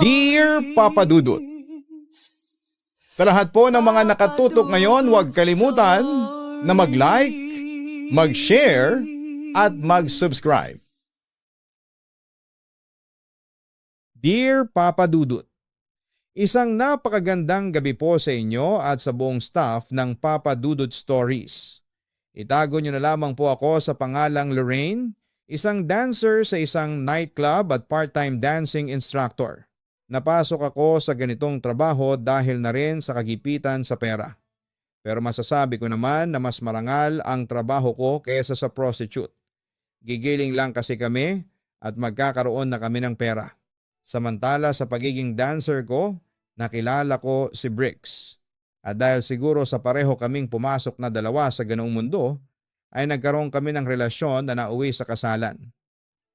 Dear Papa Dudut, sa lahat po ng mga nakatutok ngayon, huwag kalimutan na mag-like, mag-share, at mag-subscribe. Dear Papa Dudut, isang napakagandang gabi po sa inyo at sa buong staff ng Papa Dudut Stories. Itago niyo na lamang po ako sa pangalang Lorraine, isang dancer sa isang nightclub at part-time dancing instructor. Napasok ako sa ganitong trabaho dahil na rin sa kagipitan sa pera. Pero masasabi ko naman na mas marangal ang trabaho ko kaysa sa prostitute. Gigiling lang kasi kami at magkakaroon na kami ng pera. Samantala sa pagiging dancer ko, nakilala ko si Bricks. At dahil siguro sa pareho kaming pumasok na dalawa sa ganoong mundo, ay nagkaroon kami ng relasyon na nauwi sa kasalan.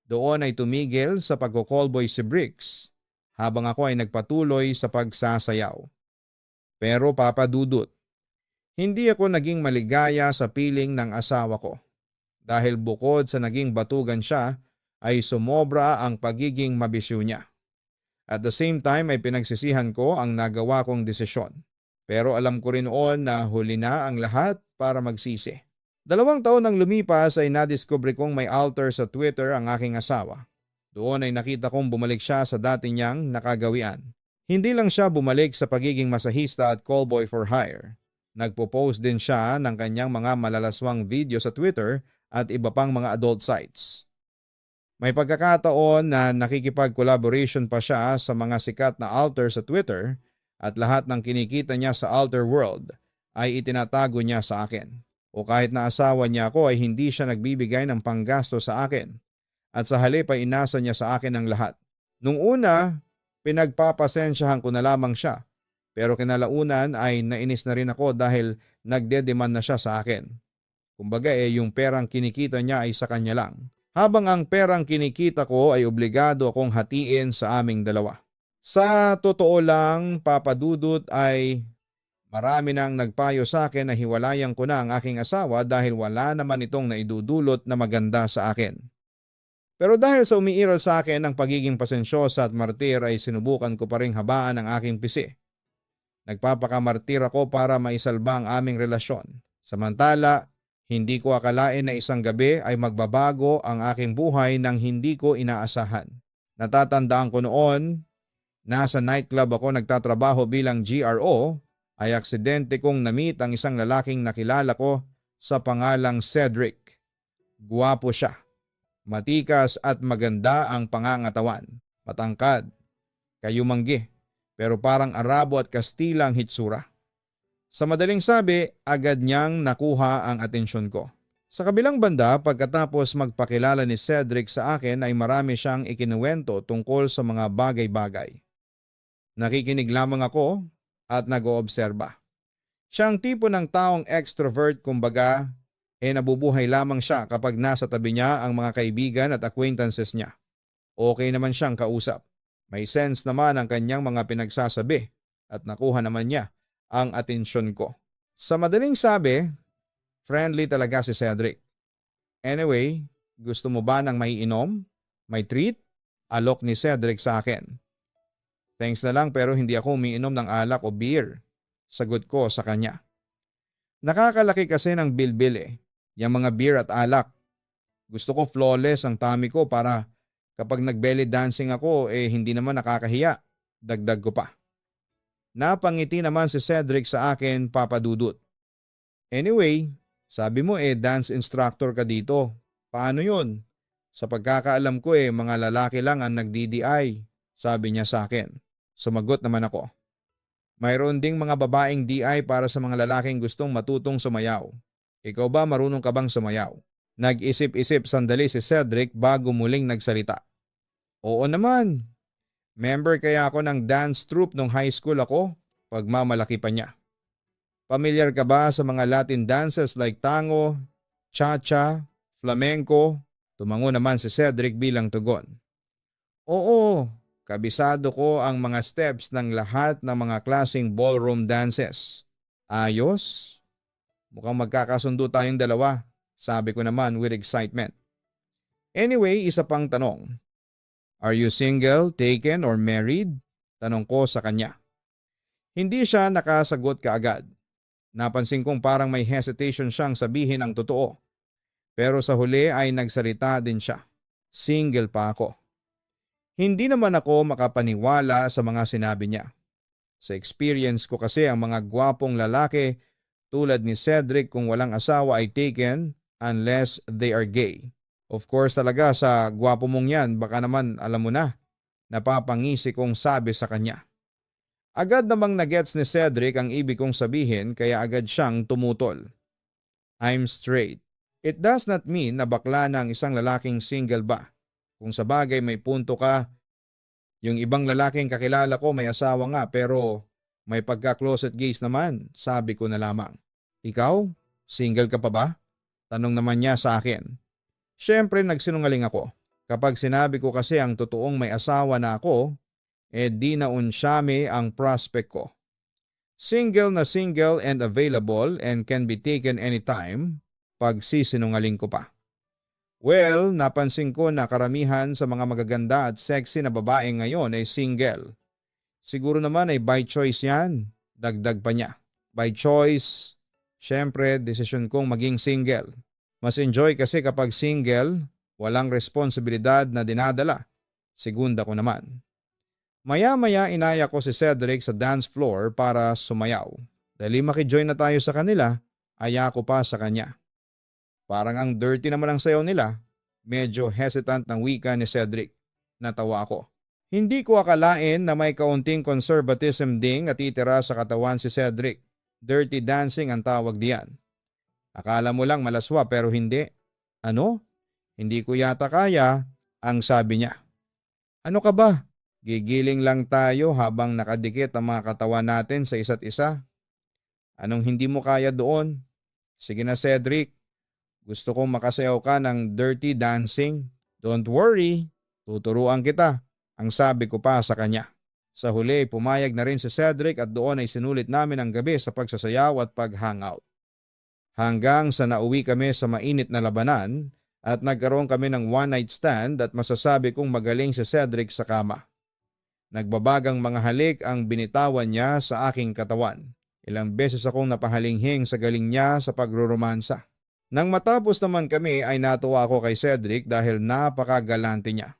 Doon ay tumigil sa pagko-callboy si Bricks habang ako ay nagpatuloy sa pagsasayaw. Pero Papa Dudut, hindi ako naging maligaya sa piling ng asawa ko dahil bukod sa naging batugan siya ay sumobra ang pagiging mabisyo niya. At the same time ay pinagsisihan ko ang nagawa kong desisyon. Pero alam ko rin noon na huli na ang lahat para magsisi. 2 taon nang lumipas ay nadiskubre kong may alter sa Twitter ang aking asawa. Doon ay nakita kong bumalik siya sa dati niyang nakagawian. Hindi lang siya bumalik sa pagiging masahista at callboy for hire. Nagpo-post din siya ng kanyang mga malalaswang video sa Twitter at iba pang mga adult sites. May pagkakataon na nakikipag-collaboration pa siya sa mga sikat na alter sa Twitter at lahat ng kinikita niya sa alter world ay itinatago niya sa akin. O kahit na asawa niya ako ay hindi siya nagbibigay ng panggasto sa akin. At sa halip ay inasa niya sa akin ang lahat. Nung una, pinagpapasensyahan ko na lamang siya. Pero kinalaunan ay nainis na rin ako dahil nagde-demand na siya sa akin. Kumbaga yung perang kinikita niya ay sa kanya lang. Habang ang perang kinikita ko ay obligado akong hatiin sa aming dalawa. Sa totoo lang, Papa Dudut, ay marami nang nagpayo sa akin na hiwalayan ko na ang aking asawa dahil wala naman itong naidudulot na maganda sa akin. Pero dahil sa umiiral sa akin ang pagiging pasensyosa at martir ay sinubukan ko pa ring habaan ang aking pisi. Nagpapakamartir ako para maisalba ang aming relasyon. Samantala, hindi ko akalain na isang gabi ay magbabago ang aking buhay nang hindi ko inaasahan. Natatandaan ko noon, nasa nightclub ako nagtatrabaho bilang GRO, ay aksidente kong na-meet ang isang lalaking nakilala ko sa pangalang Cedric. Guwapo siya. Matikas at maganda ang pangangatawan. Matangkad. Kayumanggi. Pero parang Arabo at Kastila ang hitsura. Sa madaling sabi, agad niyang nakuha ang atensyon ko. Sa kabilang banda, pagkatapos magpakilala ni Cedric sa akin ay marami siyang ikinuwento tungkol sa mga bagay-bagay. Nakikinig lamang ako at nag-oobserba. Siya ang tipo ng taong extrovert, kumbaga nabubuhay lamang siya kapag nasa tabi niya ang mga kaibigan at acquaintances niya. Okay naman siyang kausap. May sense naman ang kanyang mga pinagsasabi at nakuha naman niya ang atensyon ko. Sa madaling sabi, friendly talaga si Cedric. Anyway, gusto mo ba ng may inom? May treat? Alok ni Cedric sa akin. Thanks na lang pero hindi ako umiinom ng alak o beer. Sagot ko sa kanya. Nakakalaki kasi ng bilbil yung mga beer at alak. Gusto ko flawless ang tummy ko para kapag nag-belly dancing ako hindi naman nakakahiya. Dagdag ko pa. Napangiti naman si Cedric sa akin, Papa Dudut. Anyway, sabi mo dance instructor ka dito. Paano yun? Sa pagkakaalam ko mga lalaki lang ang nagdi-DI, sabi niya sa akin. Sumagot naman ako. Mayroon ding mga babaeng DI para sa mga lalaking gustong matutong sumayaw. Ikaw ba marunong ka bang sumayaw? Nag-isip-isip sandali si Cedric bago muling nagsalita. Oo naman. Member kaya ako ng dance troupe nung high school ako, pagmamalaki pa niya. Pamilyar ka ba sa mga Latin dances like tango, cha-cha, flamenco? Tumango naman si Cedric bilang tugon. Oo, kabisado ko ang mga steps ng lahat ng mga klaseng ballroom dances. Ayos? Mukhang magkakasundo tayong dalawa, sabi ko naman with excitement. Anyway, isa pang tanong. Are you single, taken, or married? Tanong ko sa kanya. Hindi siya nakasagot kaagad. Napansin kong parang may hesitation siyang sabihin ang totoo. Pero sa huli ay nagsalita din siya. Single pa ako. Hindi naman ako makapaniwala sa mga sinabi niya. Sa experience ko kasi ang mga gwapong lalaki tulad ni Cedric kung walang asawa ay taken unless they are gay. Of course talaga sa gwapo mong yan baka naman alam mo na. Napapangisi kong sabi sa kanya. Agad namang nagets ni Cedric ang ibig kong sabihin kaya agad siyang tumutol. I'm straight. It does not mean na bakla na ang isang lalaking single ba. Kung sa bagay may punto ka, yung ibang lalaking kakilala ko may asawa nga pero may pagka-closet gays naman, sabi ko na lamang. Ikaw? Single ka pa ba? Tanong naman niya sa akin. Siyempre nagsinungaling ako. Kapag sinabi ko kasi ang totoong may asawa na ako, di na unsyame ang prospect ko. Single na single and available and can be taken anytime, pagsisinungaling ko pa. Well, napansin ko na karamihan sa mga magaganda at sexy na babae ngayon ay single. Siguro naman ay by choice yan, dagdag pa niya. By choice, syempre desisyon kong maging single. Mas enjoy kasi kapag single, walang responsibilidad na dinadala. Segunda ko naman. Maya-maya inaya ko si Cedric sa dance floor para sumayaw. Dahil makijoin na tayo sa kanila, aya ko pa sa kanya. Parang ang dirty naman ang sayaw nila. Medyo hesitant ng wika ni Cedric. Natawa ako. Hindi ko akalain na may kaunting conservatism ding at itira sa katawan si Cedric. Dirty dancing ang tawag diyan. Akala mo lang malaswa pero hindi. Ano? Hindi ko yata kaya, ang sabi niya. Ano ka ba? Gigiling lang tayo habang nakadikit ang mga katawan natin sa isa't isa. Anong hindi mo kaya doon? Sige na Cedric. Gusto kong makasayaw ka ng dirty dancing. Don't worry, tuturuan kita, ang sabi ko pa sa kanya. Sa huli, pumayag na rin si Cedric at doon ay sinulit namin ang gabi sa pagsasayaw at pag-hangout. Hanggang sa nauwi kami sa mainit na labanan at nagkaroon kami ng one night stand at masasabi kong magaling si Cedric sa kama. Nagbabagang mga halik ang binitawan niya sa aking katawan. Ilang beses akong napahalinghing sa galing niya sa pagroromansa. Nang matapos naman kami ay natuwa ako kay Cedric dahil napakagalante niya.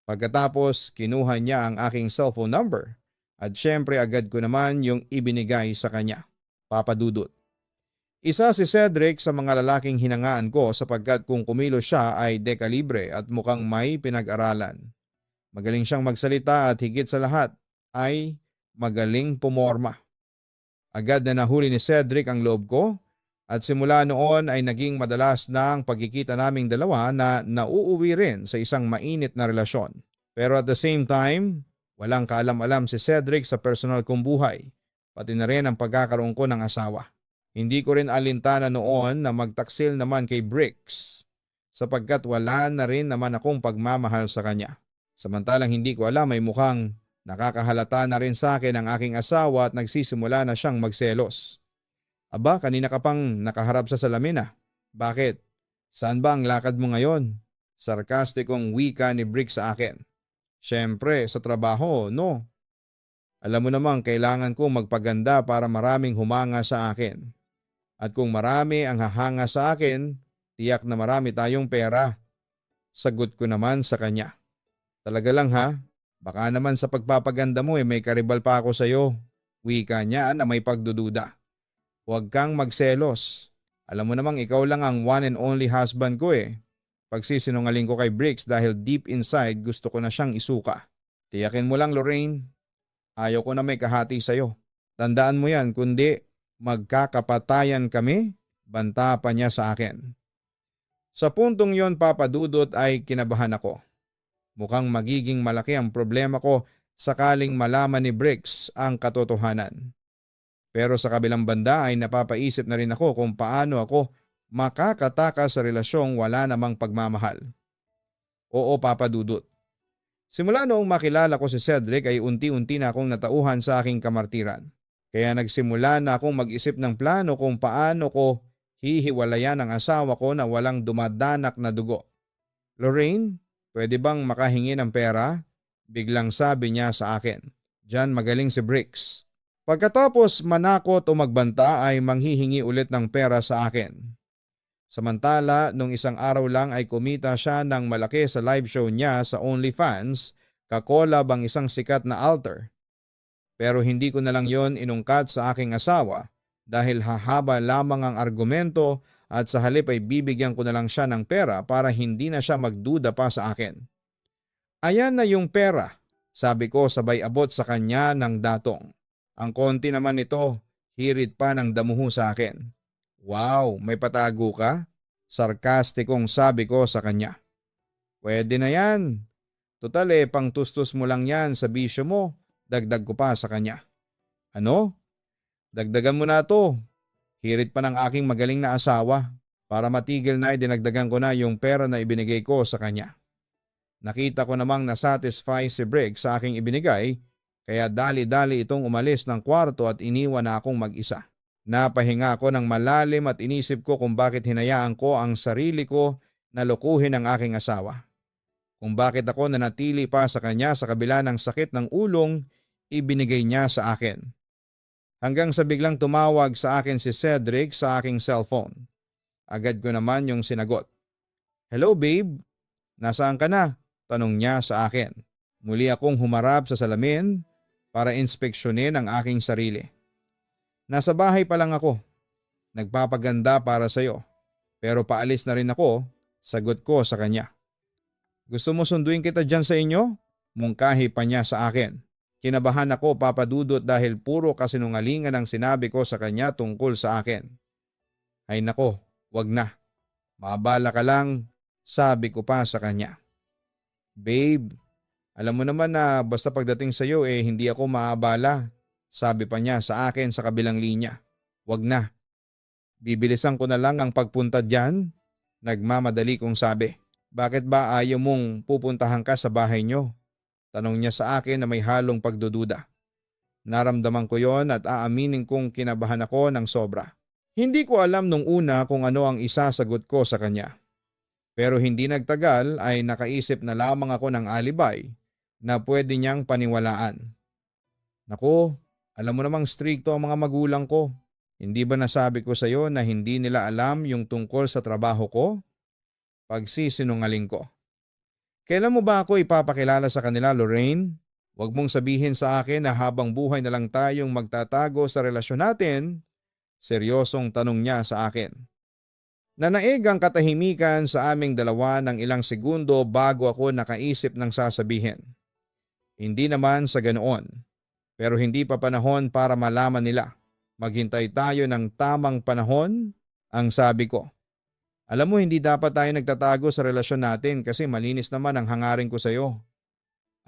Pagkatapos kinuha niya ang aking cellphone number at syempre agad ko naman yung ibinigay sa kanya. Papa Dudut. Isa si Cedric sa mga lalaking hinangaan ko sapagkat kung kumilos siya ay dekalibre at mukhang may pinag-aralan. Magaling siyang magsalita at higit sa lahat ay magaling pumorma. Agad na nahuli ni Cedric ang loob ko at simula noon ay naging madalas na ang pagkikita naming dalawa na nauuwi rin sa isang mainit na relasyon. Pero at the same time, walang kaalam-alam si Cedric sa personal kong buhay, pati na rin ang pagkakaroon ko ng asawa. Hindi ko rin alintana noon na magtaksil naman kay Bricks sapagkat wala na rin naman akong pagmamahal sa kanya. Samantalang hindi ko alam ay mukhang nakakahalata na rin sa akin ang aking asawa at nagsisimula na siyang magselos. Aba, kanina ka pang nakaharap sa salamin ah. Bakit? Saan ba ang lakad mo ngayon? Sarkastikong wika ni Bricks sa akin. Siyempre, sa trabaho, no? Alam mo namang kailangan kong magpaganda para maraming humanga sa akin. At kung marami ang hahanga sa akin, tiyak na marami tayong pera. Sagot ko naman sa kanya. Talaga lang ha? Baka naman sa pagpapaganda mo may karibal pa ako sa'yo. Wika niya na may pagdududa. Huwag kang magselos. Alam mo namang ikaw lang ang one and only husband ko eh. Pagsisinungaling ko kay Bricks dahil deep inside gusto ko na siyang isuka. Tiyakin mo lang Lorraine. Ayaw ko na may kahati sa'yo. Tandaan mo yan kundi magkakapatayan kami, banta pa niya sa akin. Sa puntong yon Papa Dudut ay kinabahan ako. Mukhang magiging malaki ang problema ko sakaling malaman ni Bricks ang katotohanan. Pero sa kabilang banda ay napapaisip na rin ako kung paano ako makakatakas sa relasyong wala namang pagmamahal. Oo Papa Dudut. Simula noong makilala ko si Cedric ay unti-unti na akong natauhan sa aking kamartiran. Kaya nagsimula na akong mag-isip ng plano kung paano ko hihiwalayan ang asawa ko na walang dumadanak na dugo. Lorraine, pwede bang makahingi ng pera? Biglang sabi niya sa akin. Diyan magaling si Bricks. Pagkatapos manakot o magbanta ay manghihingi ulit ng pera sa akin. Samantala, nung isang araw lang ay kumita siya ng malaki sa live show niya sa OnlyFans, kakolab ang isang sikat na altar. Pero hindi ko na lang yon inungkat sa aking asawa dahil hahaba lamang ang argumento at sa halip ay bibigyan ko na lang siya ng pera para hindi na siya magduda pa sa akin. Ayan na yung pera, sabi ko sabay abot sa kanya ng datong. Ang konti naman nito, hirit pa ng damuho sa akin. Wow, may patago ka? Sarkastikong sabi ko sa kanya. Pwede na yan. Total pang tustos mo lang yan sa bisyo mo. Dagdag ko pa sa kanya. Ano? Dagdagan mo na to. Hirit pa ng aking magaling na asawa. Para matigil na dinagdagan ko na yung pera na ibinigay ko sa kanya. Nakita ko namang nasatisfy si Briggs sa aking ibinigay, kaya dali-dali itong umalis ng kwarto at iniwan na akong mag-isa. Napahinga ako ng malalim at inisip ko kung bakit hinayaan ko ang sarili ko na lukuhin ang aking asawa. Kung bakit ako nanatili pa sa kanya sa kabila ng sakit ng ulong ibinigay niya sa akin. Hanggang sa biglang tumawag sa akin si Cedric sa aking cellphone. Agad ko naman yung sinagot. Hello babe, nasaan ka na? Tanong niya sa akin. Muli akong humarap sa salamin para inspeksyonin ang aking sarili. Nasa bahay pa lang ako. Nagpapaganda para sa iyo. Pero paalis na rin ako, sagot ko sa kanya. Gusto mo sunduin kita dyan sa inyo? Mungkahi pa niya sa akin. Kinabahan ako papadudot dahil puro kasinungalingan ang sinabi ko sa kanya tungkol sa akin. Ay nako, wag na. Mabala ka lang, sabi ko pa sa kanya. Babe, alam mo naman na basta pagdating sa iyo hindi ako maabala. Sabi pa niya sa akin sa kabilang linya. Wag na. Bibilisan ko na lang ang pagpunta dyan. Nagmamadali kong sabi. Bakit ba ayaw mong pupuntahan ka sa bahay niyo? Tanong niya sa akin na may halong pagdududa. Naramdaman ko yon at aaminin kong kinabahan ako ng sobra. Hindi ko alam nung una kung ano ang isasagot ko sa kanya. Pero hindi nagtagal ay nakaisip na lamang ako ng alibay na pwede niyang paniwalaan. Naku, alam mo namang strikto ang mga magulang ko. Hindi ba nasabi ko sa iyo na hindi nila alam yung tungkol sa trabaho ko? Pagsisinungaling ko. Kailan mo ba ako ipapakilala sa kanila, Lorraine? Huwag mong sabihin sa akin na habang buhay na lang tayong magtatago sa relasyon natin. Seryosong tanong niya sa akin. Nanaig ang katahimikan sa aming dalawa ng ilang segundo bago ako nakaisip ng sasabihin. Hindi naman sa ganoon. Pero hindi pa panahon para malaman nila. Maghintay tayo ng tamang panahon, ang sabi ko. Alam mo, hindi dapat tayo nagtatago sa relasyon natin kasi malinis naman ang hangarin ko sa iyo.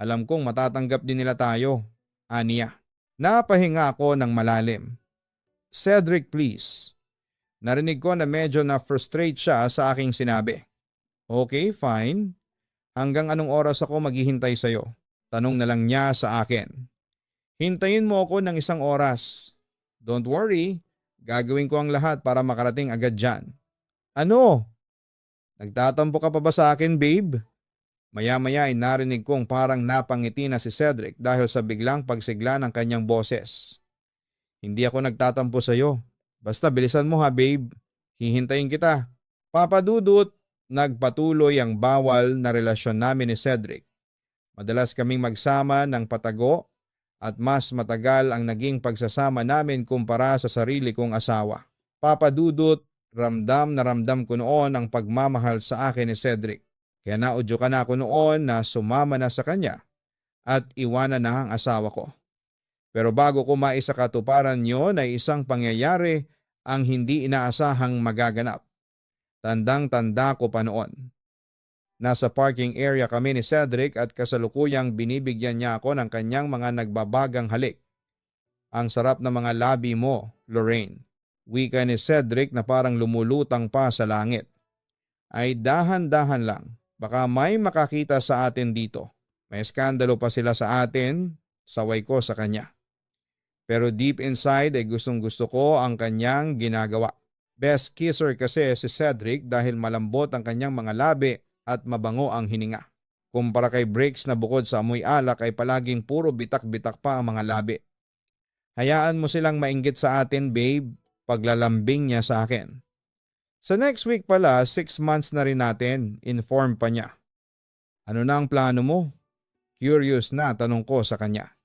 Alam kong matatanggap din nila tayo, aniya. Napahinga ako ng malalim. Cedric, please. Narinig ko na medyo na-frustrate siya sa aking sinabi. Okay, fine. Hanggang anong oras ako maghihintay sa iyo? Tanong na lang niya sa akin. Hintayin mo ako ng 1 oras. Don't worry, gagawin ko ang lahat para makarating agad dyan. Ano? Nagtatampo ka pa ba sa akin, babe? Maya-maya ay narinig kong parang napangiti na si Cedric dahil sa biglang pagsigla ng kanyang boses. Hindi ako nagtatampo sa iyo. Basta bilisan mo ha, babe. Hihintayin kita. Papadudot, nagpatuloy ang bawal na relasyon namin ni Cedric. Madalas kaming magsama ng patago at mas matagal ang naging pagsasama namin kumpara sa sarili kong asawa. Papadudot, ramdam na ramdam ko noon ang pagmamahal sa akin ni Cedric. Kaya naudyukan na ako noon na sumama na sa kanya at iwanan na ang asawa ko. Pero bago ko maisakatuparan yon ay isang pangyayari ang hindi inaasahang magaganap. Tandang-tanda ko pa noon. Nasa parking area kami ni Cedric at kasalukuyang binibigyan niya ako ng kanyang mga nagbabagang halik. Ang sarap na mga labi mo, Lorraine. Wika ni Cedric na parang lumulutang pa sa langit. Ay dahan-dahan lang, baka may makakita sa atin dito. May skandalo pa sila sa atin, saway ko sa kanya. Pero deep inside ay gustong-gusto ko ang kanyang ginagawa. Best kisser kasi si Cedric dahil malambot ang kanyang mga labi at mabango ang hininga. Kumpara kay Bricks na bukod sa amoy alak ay palaging puro bitak-bitak pa ang mga labi. Hayaan mo silang mainggit sa atin, babe, paglalambing niya sa akin. Sa next week pala, 6 months na rin natin, inform pa niya. Ano na ang plano mo? Curious na tanong ko sa kanya.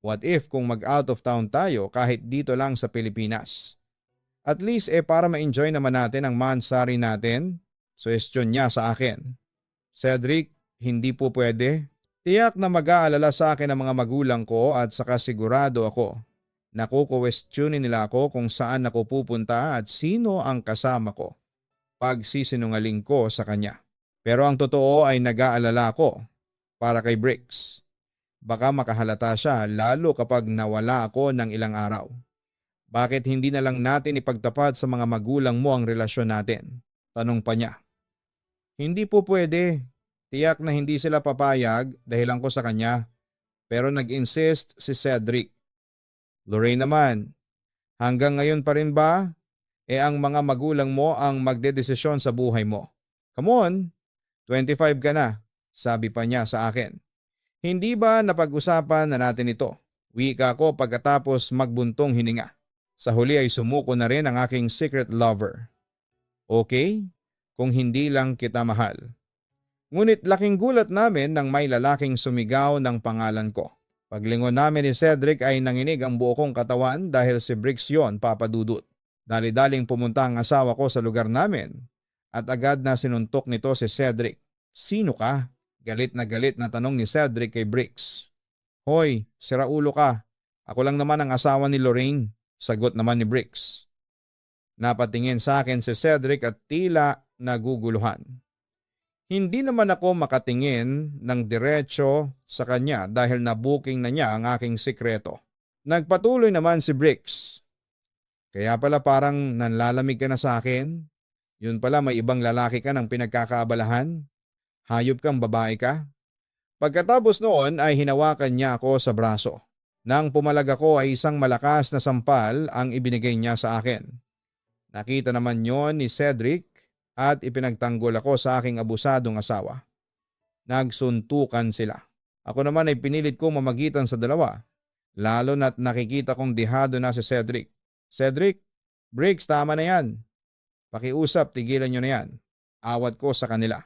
What if kung mag-out of town tayo kahit dito lang sa Pilipinas? At least para ma-enjoy naman natin ang mansari natin. Suwestyon niya sa akin. Cedric, hindi po pwede. Tiyak na mag-aalala sa akin ang mga magulang ko at saka sigurado ako. Nakukwestiyonin nila ako kung saan ako pupunta at sino ang kasama ko. Pagsisinungaling ko sa kanya. Pero ang totoo ay nag-aalala ako para kay Bricks. Baka makahalata siya lalo kapag nawala ako ng ilang araw. Bakit hindi na lang natin ipagtapat sa mga magulang mo ang relasyon natin? Tanong pa niya. Hindi po pwede. Tiyak na hindi sila papayag dahilan ko sa kanya. Pero nag-insist si Cedric. Lorraine naman, hanggang ngayon pa rin ba? Ang mga magulang mo ang magdedesisyon sa buhay mo. Come on, 25 ka na, sabi pa niya sa akin. Hindi ba napag-usapan na natin ito? Wika ko pagkatapos magbuntong hininga. Sa huli ay sumuko na rin ang aking secret lover. Okay, kung hindi lang kita mahal. Ngunit laking gulat namin nang may lalaking sumigaw ng pangalan ko. Paglingon namin ni Cedric ay nanginig ang buo kong katawan dahil si Bricks yon, Papa Dudut. Dali-daling pumunta ang asawa ko sa lugar namin at agad na sinuntok nito si Cedric. Sino ka? Galit na tanong ni Cedric kay Bricks. Hoy, siraulo ka. Ako lang naman ang asawa ni Lorraine, sagot naman ni Bricks. Napatingin sa akin si Cedric at tila naguguluhan. Hindi naman ako makatingin ng diretso sa kanya dahil nabuking na niya ang aking sikreto. Nagpatuloy naman si Bricks. Kaya pala parang nanlalamig ka na sa akin? Yun pala may ibang lalaki ka ng pinagkakaabalahan? Hayop kang babae ka? Pagkatapos noon ay hinawakan niya ako sa braso. Nang pumalag ako ay isang malakas na sampal ang ibinigay niya sa akin. Nakita naman yon ni Cedric at ipinagtanggol ako sa aking abusadong asawa. Nagsuntukan sila. Ako naman ay pinilit kong mamagitan sa dalawa, lalo na't nakikita kong dihado na si Cedric. Cedric, Bricks, tama na yan. Pakiusap, tigilan nyo na yan. Awat ko sa kanila.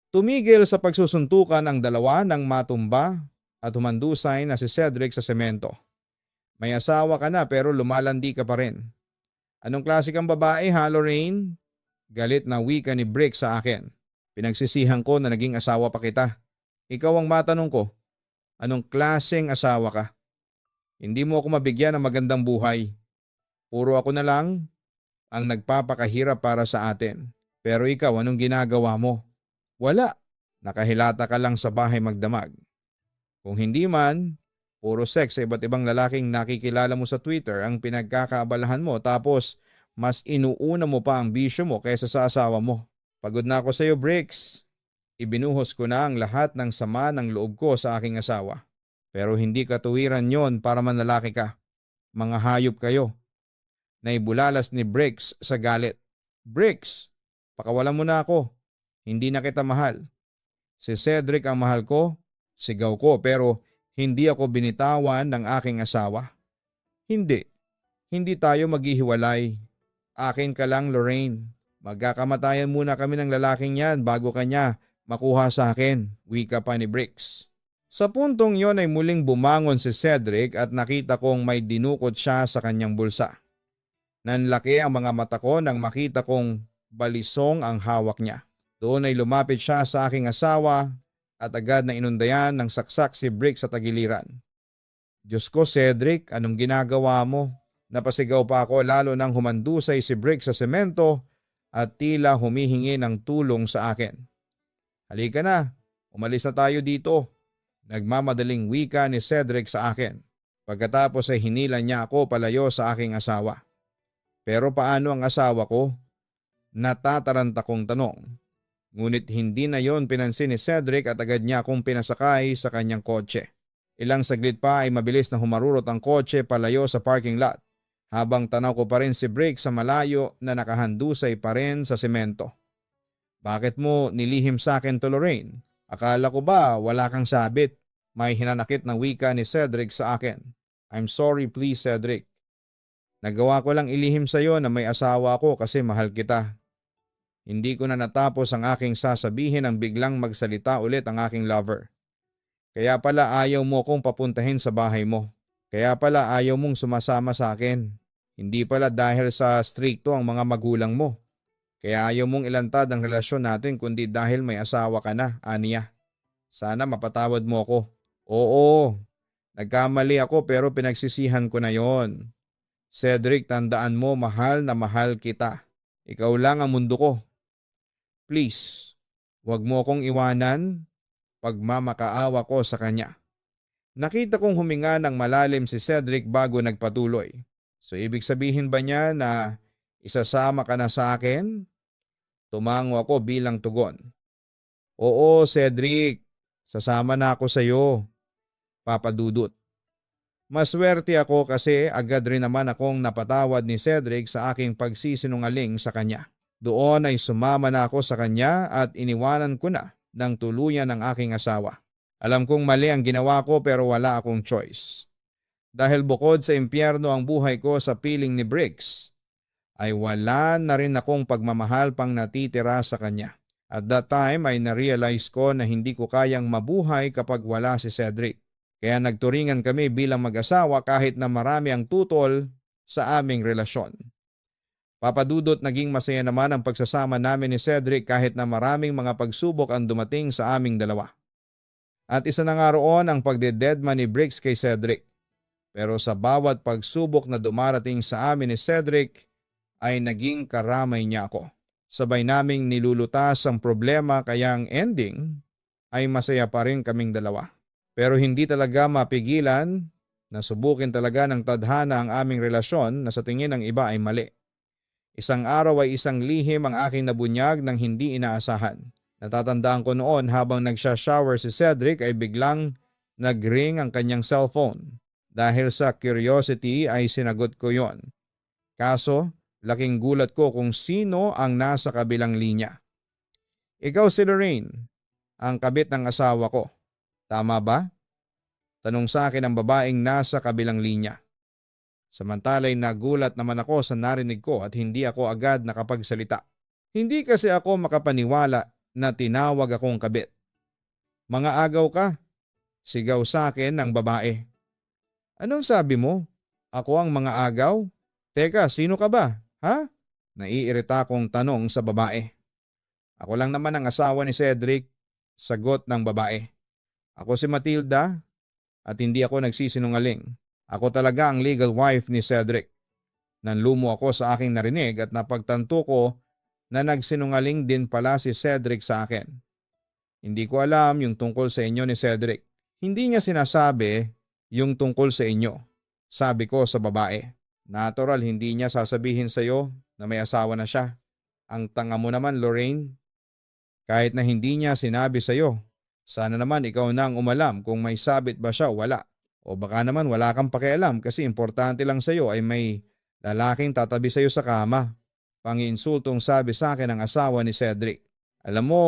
Tumigil sa pagsusuntukan ang dalawa nang matumba at humandusay na si Cedric sa semento. May asawa ka na pero lumalandi ka pa rin. Anong klase kang babae ha, Lorraine? Galit na wika ni Bricks sa akin. Pinagsisihan ko na naging asawa pa kita. Ikaw ang matanong ko. Anong klaseng asawa ka? Hindi mo ako mabigyan ng magandang buhay. Puro ako na lang ang nagpapakahirap para sa atin. Pero ikaw, anong ginagawa mo? Wala. Nakahilata ka lang sa bahay magdamag. Kung hindi man, puro sex sa iba't ibang lalaking nakikilala mo sa Twitter ang pinagkakaabalahan mo tapos mas inuuna mo pa ang bisyo mo kaysa sa asawa mo. Pagod na ako sa iyo, Bricks. Ibinuhos ko na ang lahat ng sama ng loob ko sa aking asawa. Pero hindi katuwiran yon para manlalaki ka. Mga hayop kayo. Naibulalas ni Bricks sa galit. Bricks, pakawalan mo na ako. Hindi na kita mahal. Si Cedric ang mahal ko, sigaw ko pero hindi ako binitawan ng aking asawa. Hindi. Hindi tayo maghihiwalay. Akin ka lang, Lorraine. Magkakamatayan muna kami ng lalaking yan bago kanya makuha sa akin, wika pa ni Bricks. Sa puntong yon ay muling bumangon si Cedric at nakita kong may dinukot siya sa kanyang bulsa. Nanlaki ang mga mata ko nang makita kong balisong ang hawak niya. Doon ay lumapit siya sa aking asawa at agad na inundayan ng saksak si Bricks sa tagiliran. Diyos ko, Cedric, anong ginagawa mo? Napasigaw pa ako lalo nang humandusay si Bricks sa semento at tila humihingi ng tulong sa akin. Halika na, umalis na tayo dito. Nagmamadaling wika ni Cedric sa akin. Pagkatapos ay hinila niya ako palayo sa aking asawa. Pero paano ang asawa ko? Natataranta kong tanong. Ngunit hindi na yon pinansin ni Cedric at agad niya akong pinasakay sa kanyang kotse. Ilang saglit pa ay mabilis na humarurot ang kotse palayo sa parking lot. Habang tanaw ko pa rin si Bricks sa malayo na nakahandusay pa rin sa semento. Bakit mo nilihim sa akin to, Lorraine? Akala ko ba wala kang sabit? May hinanakit na wika ni Cedric sa akin. I'm sorry please Cedric. Nagawa ko lang ilihim sa iyo na may asawa ako kasi mahal kita. Hindi ko na natapos ang aking sasabihin nang biglang magsalita ulit ang aking lover. Kaya pala ayaw mo kong papuntahin sa bahay mo. Kaya pala ayaw mong sumasama sa akin. Hindi pala dahil sa strikto ang mga magulang mo. Kaya ayaw mong ilantad ang relasyon natin kundi dahil may asawa ka na, aniya. Sana mapatawad mo ako. Oo, nagkamali ako pero pinagsisihan ko na yon. Cedric, tandaan mo mahal na mahal kita. Ikaw lang ang mundo ko. Please, wag mo akong iwanan. Pagmamakaawa ko sa kanya. Nakita kong huminga ng malalim si Cedric bago nagpatuloy. So ibig sabihin ba niya na isasama ka na sa akin? Tumango ako bilang tugon. Oo Cedric, sasama na ako sa iyo. Papa Dudut. Maswerte ako kasi agad rin naman akong napatawad ni Cedric sa aking pagsisinungaling sa kanya. Doon ay sumama na ako sa kanya at iniwanan ko na ng tuluyan ng aking asawa. Alam kong mali ang ginawa ko pero wala akong choice. Dahil bukod sa impyerno ang buhay ko sa piling ni Briggs, ay wala na rin akong pagmamahal pang natitira sa kanya. At that time ay na-realize ko na hindi ko kayang mabuhay kapag wala si Cedric. Kaya nagturingan kami bilang mag-asawa kahit na marami ang tutol sa aming relasyon. Papadudot naging masaya naman ang pagsasama namin ni Cedric kahit na maraming mga pagsubok ang dumating sa aming dalawa. At isa na nga roon ang pagdededma ni Briggs kay Cedric. Pero sa bawat pagsubok na dumarating sa amin ni Cedric ay naging karamay niya ako. Sabay naming nilulutas ang problema kaya ang ending ay masaya pa rin kaming dalawa. Pero hindi talaga mapigilan na subukin talaga ng tadhana ang aming relasyon na sa tingin ng iba ay mali. Isang araw ay isang lihim ang aking nabunyag ng hindi inaasahan. Natatandaan ko noon habang nagsha-shower si Cedric ay biglang nag-ring ang kanyang cellphone. Dahil sa curiosity ay sinagot ko yon. Kaso, laking gulat ko kung sino ang nasa kabilang linya. Ikaw si Lorraine, ang kabit ng asawa ko. Tama ba? Tanong sa akin ang babaeng nasa kabilang linya. Samantala'y nagulat naman ako sa narinig ko at hindi ako agad nakapagsalita. Hindi kasi ako makapaniwala na tinawag akong kabit. Mga agaw ka, sigaw sa akin ng babae. Anong sabi mo? Ako ang mga agaw? Teka, sino ka ba? Ha? Naiirita akong tanong sa babae. Ako lang naman ang asawa ni Cedric, sagot ng babae. Ako si Matilda at hindi ako nagsisinungaling. Ako talaga ang legal wife ni Cedric. Nanlumo ako sa aking narinig at napagtanto ko na nagsinungaling din pala si Cedric sa akin. Hindi ko alam yung tungkol sa inyo ni Cedric. Hindi niya sinasabi yung tungkol sa inyo. Sabi ko sa babae. Natural hindi niya sasabihin sa iyo na may asawa na siya. Ang tanga mo naman Lorraine. Kahit na hindi niya sinabi sa iyo. Sana naman ikaw na ang umalam kung may sabit ba siya o wala. O baka naman wala kang pakialam kasi importante lang sa iyo ay may lalaking tatabi sa iyo sa kama. Pangiinsultong sabi sa akin ng asawa ni Cedric. Alam mo,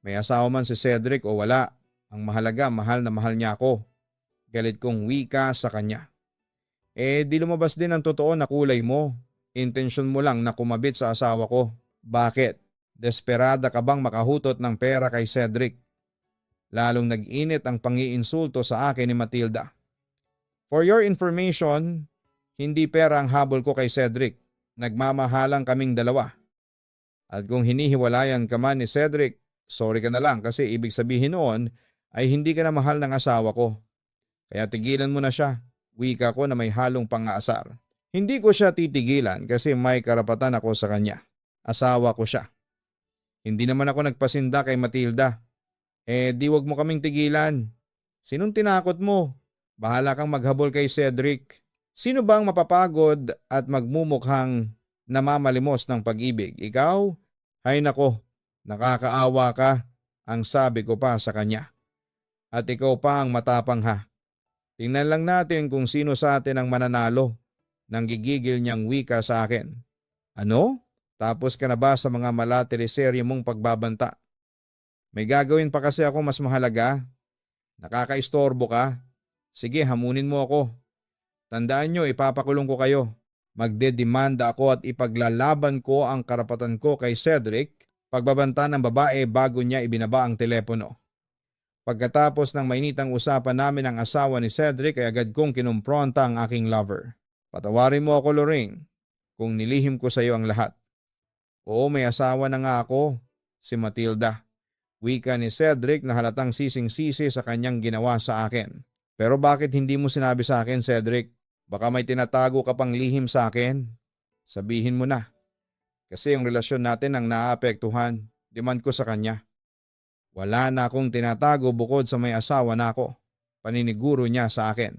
may asawa man si Cedric o wala. Ang mahalaga, mahal na mahal niya ako. Galit kong wika sa kanya. Di lumabas din ang totoo na kulay mo. Intensyon mo lang na kumabit sa asawa ko. Bakit? Desperada ka bang makahutot ng pera kay Cedric? Lalong nag-init ang pangiinsulto sa akin ni Matilda. For your information, hindi pera ang habol ko kay Cedric. Nagmamahalang kaming dalawa. At kung hinihiwalayan ka man ni Cedric, sorry ka na lang kasi ibig sabihin noon ay hindi ka na mahal ng asawa ko. Kaya tigilan mo na siya. Wika ko na may halong pang-aasar. Hindi ko siya titigilan kasi may karapatan ako sa kanya. Asawa ko siya. Hindi naman ako nagpasinda kay Matilda. Di wag mo kaming tigilan. Sinong tinakot mo? Bahala kang maghabol kay Cedric. Sino bang mapapagod at magmumukhang namamalimos ng pag-ibig? Ikaw? Hay nako, nakakaawa ka, ang sabi ko pa sa kanya. At ikaw pa ang matapang ha. Tingnan lang natin kung sino sa atin ang mananalo. Nang gigigil niyang wika sa akin. Ano? Tapos ka na ba sa mga malateleserye mong pagbabanta? May gagawin pa kasi ako mas mahalaga. Nakakaistorbo ka. Sige, hamunin mo ako. Tandaan nyo, ipapakulong ko kayo. Magdedemanda ako at ipaglalaban ko ang karapatan ko kay Cedric pagbabanta ng babae bago niya ibinaba ang telepono. Pagkatapos ng mainitang usapan namin ang asawa ni Cedric ay agad kong kinumpronta ang aking lover. Patawarin mo ako, Lorraine, kung nilihim ko sa iyo ang lahat. Oo, may asawa na nga ako, si Matilda. Wika ni Cedric na halatang sising-sisi sa kanyang ginawa sa akin. Pero bakit hindi mo sinabi sa akin, Cedric? Baka may tinatago ka pang lihim sa akin. Sabihin mo na. Kasi yung relasyon natin ang naaapektuhan. Demand ko sa kanya. Wala na akong tinatago bukod sa may asawa na ako. Paniniguro niya sa akin.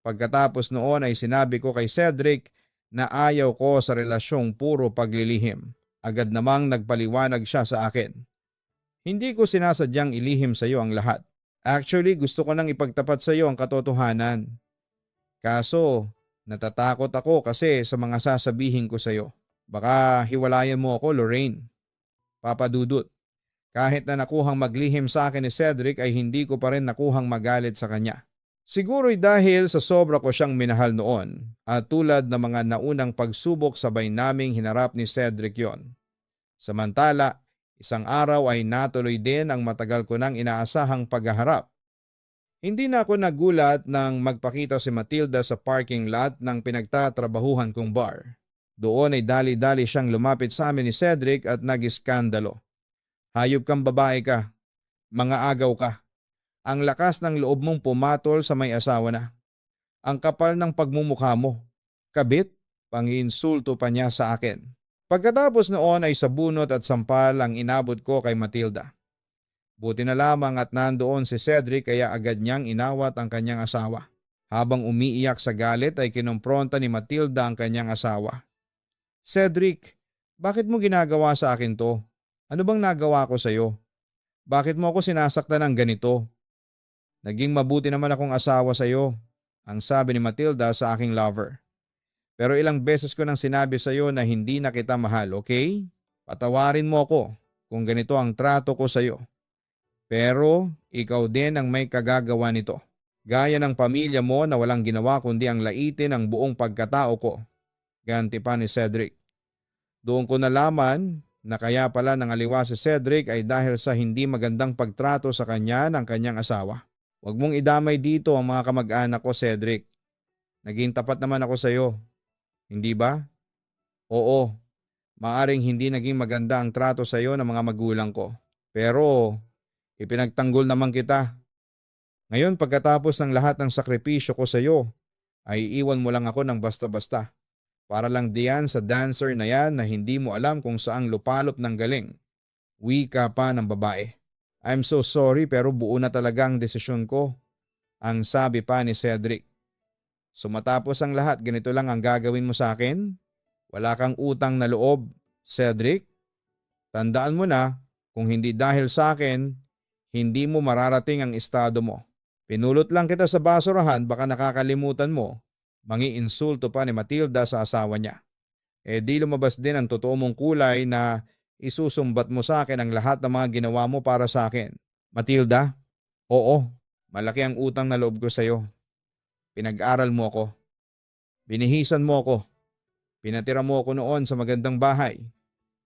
Pagkatapos noon ay sinabi ko kay Cedric na ayaw ko sa relasyong puro paglilihim. Agad namang nagpaliwanag siya sa akin. Hindi ko sinasadyang ilihim sa iyo ang lahat. Actually, gusto ko nang ipagtapat sa iyo ang katotohanan. Kaso, natatakot ako kasi sa mga sasabihin ko sa iyo. Baka hiwalayan mo ako, Lorraine. Papa Dudut, kahit na nakuhang maglihim sa akin ni Cedric ay hindi ko pa rin nakuhang magalit sa kanya. Siguro'y dahil sa sobra ko siyang minahal noon at tulad ng mga naunang pagsubok sabay naming hinarap ni Cedric yon. Samantala, isang araw ay natuloy din ang matagal ko nang inaasahang paghaharap. Hindi na ako nagulat nang magpakita si Matilda sa parking lot ng pinagtatrabahuhan kong bar. Doon ay dali-dali siyang lumapit sa amin ni Cedric at nag-iskandalo. Hayop kang babae ka. Mga agaw ka. Ang lakas ng loob mong pumatol sa may asawa na. Ang kapal ng pagmumukha mo. Kabit, panginsulto pa niya sa akin. Pagkatapos noon ay sabunot at sampal ang inabot ko kay Matilda. Buti na lamang at nandoon si Cedric kaya agad niyang inawat ang kanyang asawa. Habang umiiyak sa galit ay kinumpronta ni Matilda ang kanyang asawa. Cedric, bakit mo ginagawa sa akin to? Ano bang nagawa ko sa iyo? Bakit mo ako sinasaktan ng ganito? Naging mabuti naman akong asawa sa iyo, ang sabi ni Matilda sa aking lover. Pero ilang beses ko nang sinabi sa iyo na hindi na kita mahal, okay? Patawarin mo ako kung ganito ang trato ko sa iyo. Pero ikaw din ang may kagagawa nito. Gaya ng pamilya mo na walang ginawa kundi ang laitin ang buong pagkatao ko. Ganti pa ni Cedric. Doon ko nalaman na kaya pala nangaliwa si Cedric ay dahil sa hindi magandang pagtrato sa kanya ng kanyang asawa. Huwag mong idamay dito ang mga kamag-anak ko, Cedric. Naging tapat naman ako sa iyo. Hindi ba? Oo, maaring hindi naging maganda ang trato sa iyo ng mga magulang ko. Pero ipinagtanggol naman kita. Ngayon pagkatapos ng lahat ng sakripisyo ko sa iyo, ay iiwan mo lang ako ng basta-basta. Para lang diyan sa dancer na yan na hindi mo alam kung saang lupalop ng galing. Wika pa ng babae. I'm so sorry pero buo na talaga ang desisyon ko. Ang sabi pa ni Cedric. So matapos ang lahat, ganito lang ang gagawin mo sa akin? Wala kang utang na loob, Cedric? Tandaan mo na, kung hindi dahil sa akin, hindi mo mararating ang estado mo. Pinulot lang kita sa basurahan, baka nakakalimutan mo. Mangi-insulto pa ni Matilda sa asawa niya. Di lumabas din ang totoo mong kulay na isusumbat mo sa akin ang lahat ng mga ginawa mo para sa akin. Matilda, oo, malaki ang utang na loob ko sa iyo. Pinag-aral mo ako. Binihisan mo ako. Pinatira mo ako noon sa magandang bahay.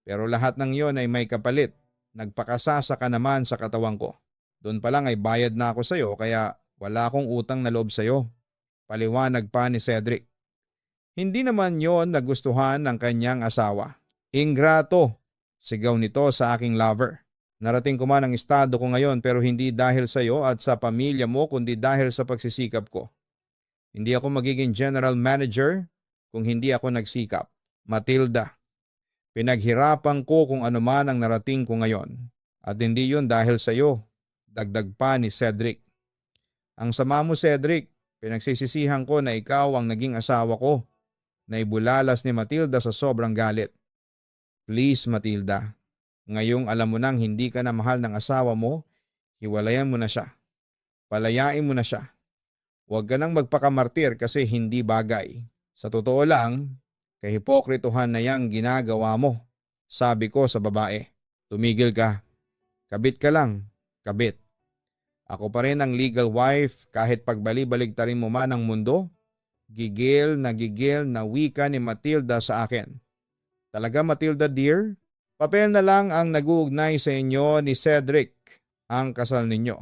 Pero lahat ng iyon ay may kapalit. Nagpakasasa ka naman sa katawan ko. Doon pa lang ay bayad na ako sa iyo kaya wala akong utang na loob sa iyo. Paliwanag pa ni Cedric. Hindi naman yon nagustuhan ng kanyang asawa. Ingrato, sigaw nito sa aking lover. Narating ko man ang estado ko ngayon pero hindi dahil sa iyo at sa pamilya mo kundi dahil sa pagsisikap ko. Hindi ako magiging general manager kung hindi ako nagsikap. Matilda, pinaghirapan ko kung ano man ang narating ko ngayon. At hindi yon dahil sa iyo. Dagdag pa ni Cedric. Ang sama mo, Cedric. Pinagsisisihan ko na ikaw ang naging asawa ko. Naibulalas ni Matilda sa sobrang galit. Please, Matilda. Ngayong alam mo nang hindi ka na mahal ng asawa mo, hiwalayan mo na siya. Palayain mo na siya. Huwag ka nang magpakamartir kasi hindi bagay. Sa totoo lang, kahipokrituhan na yang ginagawa mo. Sabi ko sa babae. Tumigil ka. Kabit ka lang, kabit. Ako pa rin ang legal wife kahit pagbali-baligtarin mo man ang mundo. Gigil na wika ni Matilda sa akin. Talaga Matilda dear? Papel na lang ang nag-uugnay sa inyo ni Cedric ang kasal ninyo.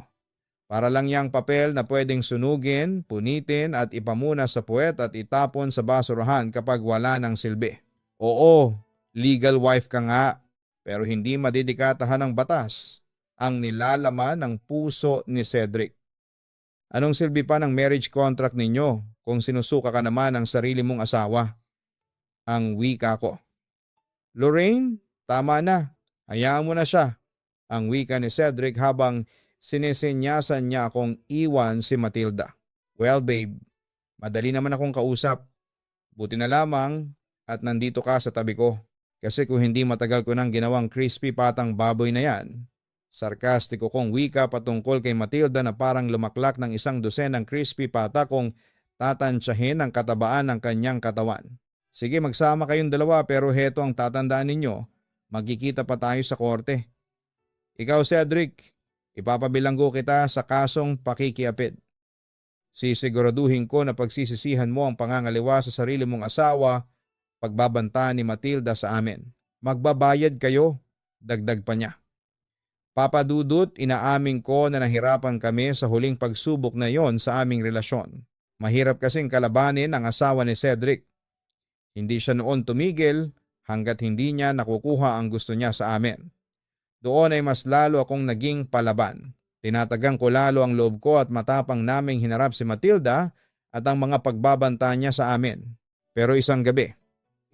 Para lang yang papel na pwedeng sunugin, punitin at ipamuna sa puwet at itapon sa basurahan kapag wala ng silbi. Oo, legal wife ka nga, pero hindi madidikatahan ng batas ang nilalaman ng puso ni Cedric. Anong silbi pa ng marriage contract ninyo kung sinusuka ka naman ng sarili mong asawa? Ang wika ko. Lorraine, tama na. Hayaan mo na siya. Ang wika ni Cedric habang sinisinyasan niya akong iwan si Matilda. Well babe, madali naman akong kausap. Buti na lamang at nandito ka sa tabi ko. Kasi kung hindi matagal ko nang ginawang crispy patang baboy na yan. Sarkastiko kong wika patungkol kay Matilda na parang lumaklak ng 100 crispy pata kung tatansyahin ang katabaan ng kanyang katawan. Sige magsama kayong dalawa pero heto ang tatandaan ninyo, magkikita pa tayo sa korte. Ikaw Cedric, ipapabilanggo kita sa kasong pakikiapid. Sisiguraduhin ko na pagsisisihan mo ang pangangaliwa sa sarili mong asawa, pagbabanta ni Matilda sa amin. Magbabayad kayo, dagdag pa niya. Papa Dudut, inaamin ko na nahirapan kami sa huling pagsubok na yon sa aming relasyon. Mahirap kasing kalabanin ang asawa ni Cedric. Hindi siya noon tumigil hanggat hindi niya nakukuha ang gusto niya sa amin. Doon ay mas lalo akong naging palaban. Tinatagang ko lalo ang loob ko at matapang naming hinarap si Matilda at ang mga pagbabanta niya sa amin. Pero isang gabi,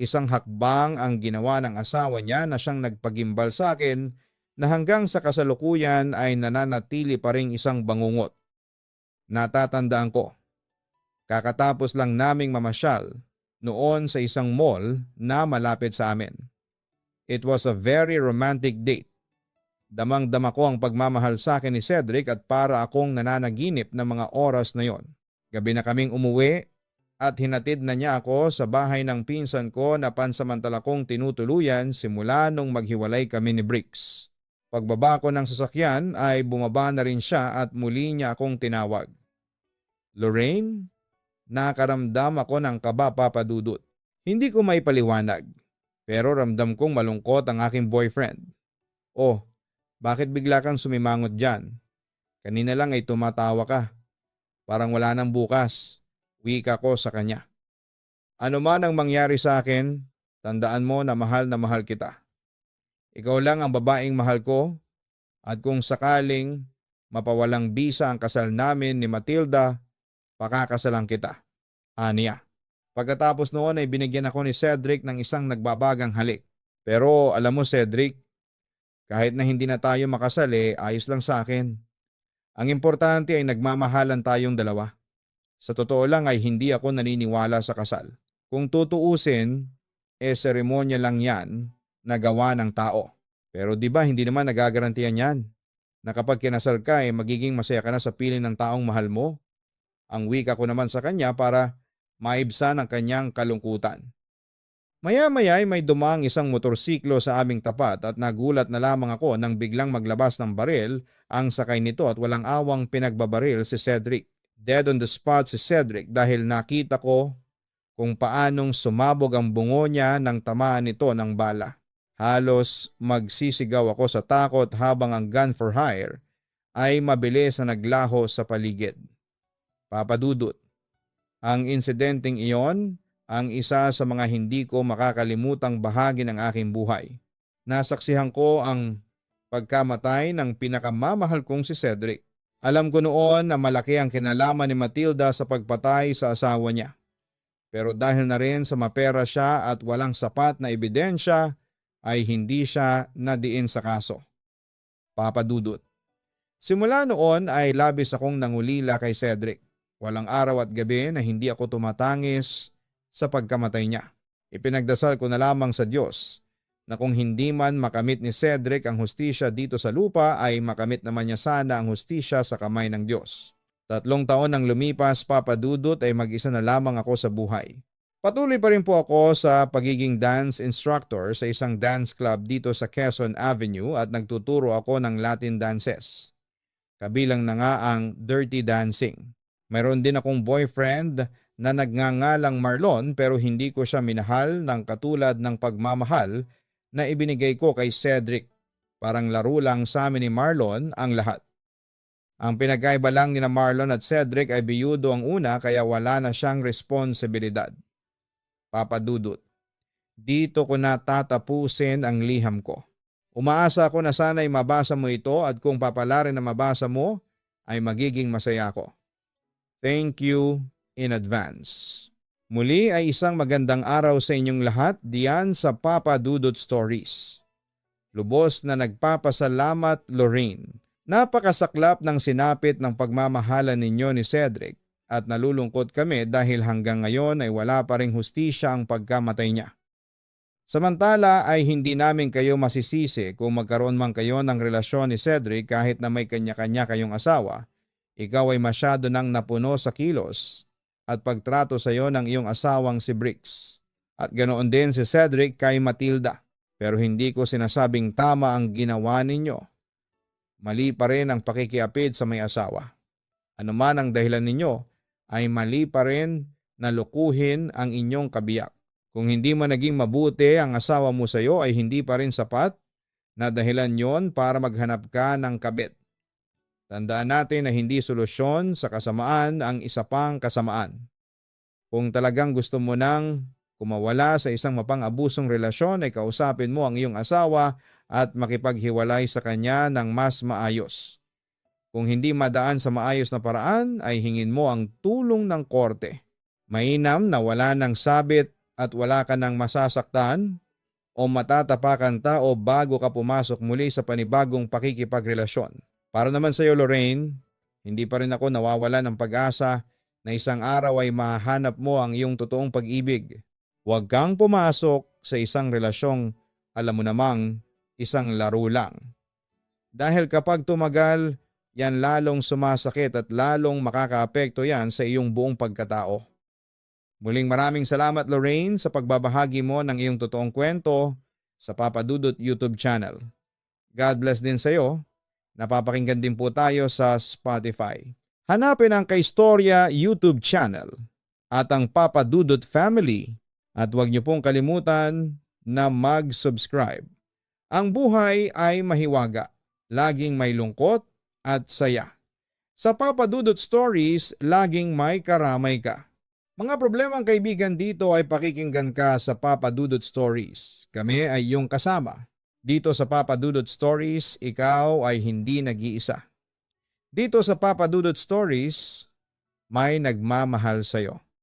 isang hakbang ang ginawa ng asawa niya na siyang nagpagimbal sa akin na hanggang sa kasalukuyan ay nananatili pa ring isang bangungot. Natatandaan ko, kakatapos lang naming mamasyal noon sa isang mall na malapit sa amin. It was a very romantic date. Damang-dama ko ang pagmamahal sa akin ni Cedric at para akong nananaginip ng mga oras na yon. Gabi na kaming umuwi at hinatid na niya ako sa bahay ng pinsan ko na pansamantala kong tinutuluyan simula nung maghiwalay kami ni Briggs. Pagbaba ko ng sasakyan ay bumaba na rin siya at muli niya akong tinawag. Lorraine? Nakaramdam ako ng kaba Papa Dudut. Hindi ko may paliwanag, pero ramdam kong malungkot ang aking boyfriend. Oh, bakit bigla kang sumimangot dyan? Kanina lang ay tumatawa ka. Parang wala nang bukas. Wika ko sa kanya. Ano man ang mangyari sa akin, tandaan mo na mahal kita. Ikaw lang ang babaeng mahal ko at kung sakaling mapawalang bisa ang kasal namin ni Matilda, pakakasalan kita. Aniya. Pagkatapos noon ay binigyan ako ni Cedric ng isang nagbabagang halik. Pero alam mo Cedric, kahit na hindi na tayo makasal ayos lang sa akin. Ang importante ay nagmamahalan tayong dalawa. Sa totoo lang ay hindi ako naniniwala sa kasal. Kung tutuusin, seremonya lang yan na gawa ng tao. Pero di ba hindi naman nagagarantiyan yan na kapag kinasal ka magiging masaya ka na sa piling ng taong mahal mo? Ang wika ko naman sa kanya para maibsan ang kanyang kalungkutan. Maya-maya ay may dumang isang motorsiklo sa aming tapat at nagulat na lamang ako nang biglang maglabas ng baril ang sakay nito at walang awang pinagbabaril si Cedric. Dead on the spot si Cedric dahil nakita ko kung paanong sumabog ang bungo niya nang tamaan nito ng bala. Halos magsisigaw ako sa takot habang ang gun for hire ay mabilis na naglaho sa paligid. Papa Dudut, ang insidenteng iyon ang isa sa mga hindi ko makakalimutang bahagi ng aking buhay. Nasaksihan ko ang pagkamatay ng pinakamamahal kong si Cedric. Alam ko noon na malaki ang kinalaman ni Matilda sa pagpatay sa asawa niya. Pero dahil na rin sa mapera siya at walang sapat na ebidensya, ay hindi siya nadiin sa kaso. Papa Dudut, simula noon ay labis akong nangulila kay Cedric. Walang araw at gabi na hindi ako tumatangis sa pagkamatay niya. Ipinagdasal ko na lamang sa Diyos na kung hindi man makamit ni Cedric ang hustisya dito sa lupa ay makamit naman niya sana ang hustisya sa kamay ng Diyos. 3 taon nang lumipas Papa Dudut ay mag-isa na lamang ako sa buhay. Patuloy pa rin po ako sa pagiging dance instructor sa isang dance club dito sa Quezon Avenue at nagtuturo ako ng Latin dances. Kabilang na nga ang dirty dancing. Mayroon din akong boyfriend na nagngangalang Marlon pero hindi ko siya minahal ng katulad ng pagmamahal na ibinigay ko kay Cedric. Parang laro lang sa amin ni Marlon ang lahat. Ang pinagkaiba lang ni Marlon at Cedric ay biyudo ang una kaya wala na siyang responsibilidad. Papa Dudut, dito ko na tatapusin ang liham ko. Umaasa ako na sana'y mabasa mo ito at kung papalarin na mabasa mo ay magiging masaya ako. Thank you in advance. Muli ay isang magandang araw sa inyong lahat diyan sa Papa Dudut Stories. Lubos na nagpapasalamat, Lorraine. Napakasaklap ng sinapit ng pagmamahalan ninyo ni Cedric at nalulungkot kami dahil hanggang ngayon ay wala pa ring hustisya ang pagkamatay niya. Samantala ay hindi namin kayo masisisi kung magkaroon man kayo ng relasyon ni Cedric kahit na may kanya-kanya kayong asawa. Ikaw ay masyado nang napuno sa kilos at pagtrato sa iyo ng iyong asawang si Briggs. At ganoon din si Cedric kay Matilda. Pero hindi ko sinasabing tama ang ginawa ninyo. Mali pa rin ang pakikiapid sa may asawa. Ano man ang dahilan ninyo, ay mali pa rin na lukuhin ang inyong kabiyak. Kung hindi man naging mabuti ang asawa mo sa iyo ay hindi pa rin sapat na dahilan yon para maghanap ka ng kabit. Tandaan natin na hindi solusyon sa kasamaan ang isa pang kasamaan. Kung talagang gusto mo nang kumawala sa isang mapang-abusong relasyon ay kausapin mo ang iyong asawa at makipaghiwalay sa kanya ng mas maayos. Kung hindi madaan sa maayos na paraan ay hingin mo ang tulong ng korte. Mainam na wala ng sabit at wala ka ng masasaktan o matatapakan tao bago ka pumasok muli sa panibagong pakikipagrelasyon. Para naman sa iyo, Lorraine, hindi pa rin ako nawawala ng pag-asa na isang araw ay mahanap mo ang iyong totoong pag-ibig. Huwag kang pumasok sa isang relasyong alam mo namang isang laro lang. Dahil kapag tumagal, yan lalong sumasakit at lalong makakaapekto yan sa iyong buong pagkatao. Muling maraming salamat, Lorraine, sa pagbabahagi mo ng iyong totoong kwento sa Papa Dudut YouTube channel. God bless din sa iyo. Napapakinggan din po tayo sa Spotify. Hanapin ang Kaistorya YouTube channel at ang Papa Dudut Family at huwag niyo pong kalimutan na mag-subscribe. Ang buhay ay mahiwaga, laging may lungkot at saya. Sa Papa Dudut Stories, laging may karamay ka. Mga problemang kaibigan dito ay pakikinggan ka sa Papa Dudut Stories. Kami ay iyong kasama. Dito sa Papa Dudut Stories, ikaw ay hindi nag-iisa. Dito sa Papa Dudut Stories, may nagmamahal sa iyo.